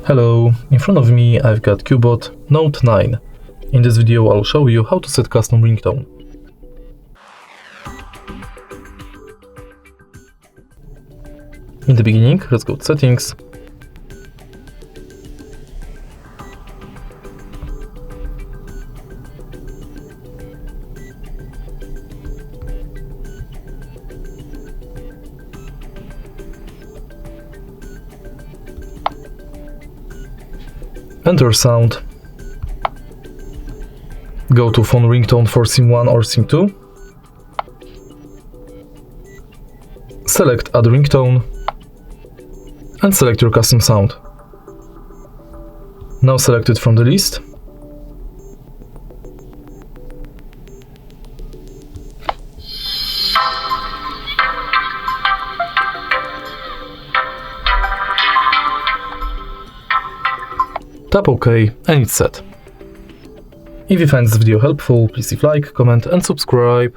Hello, in front of me I've got Cubot Note 9. In this video I'll show you how to set custom ringtone. In the beginning, let's go to settings. Enter sound. Go to phone ringtone for SIM 1 or SIM 2. Select add ringtone and select your custom sound. Now select it from the list. Tap OK and it's set. If you find this video helpful, please leave like, comment and subscribe.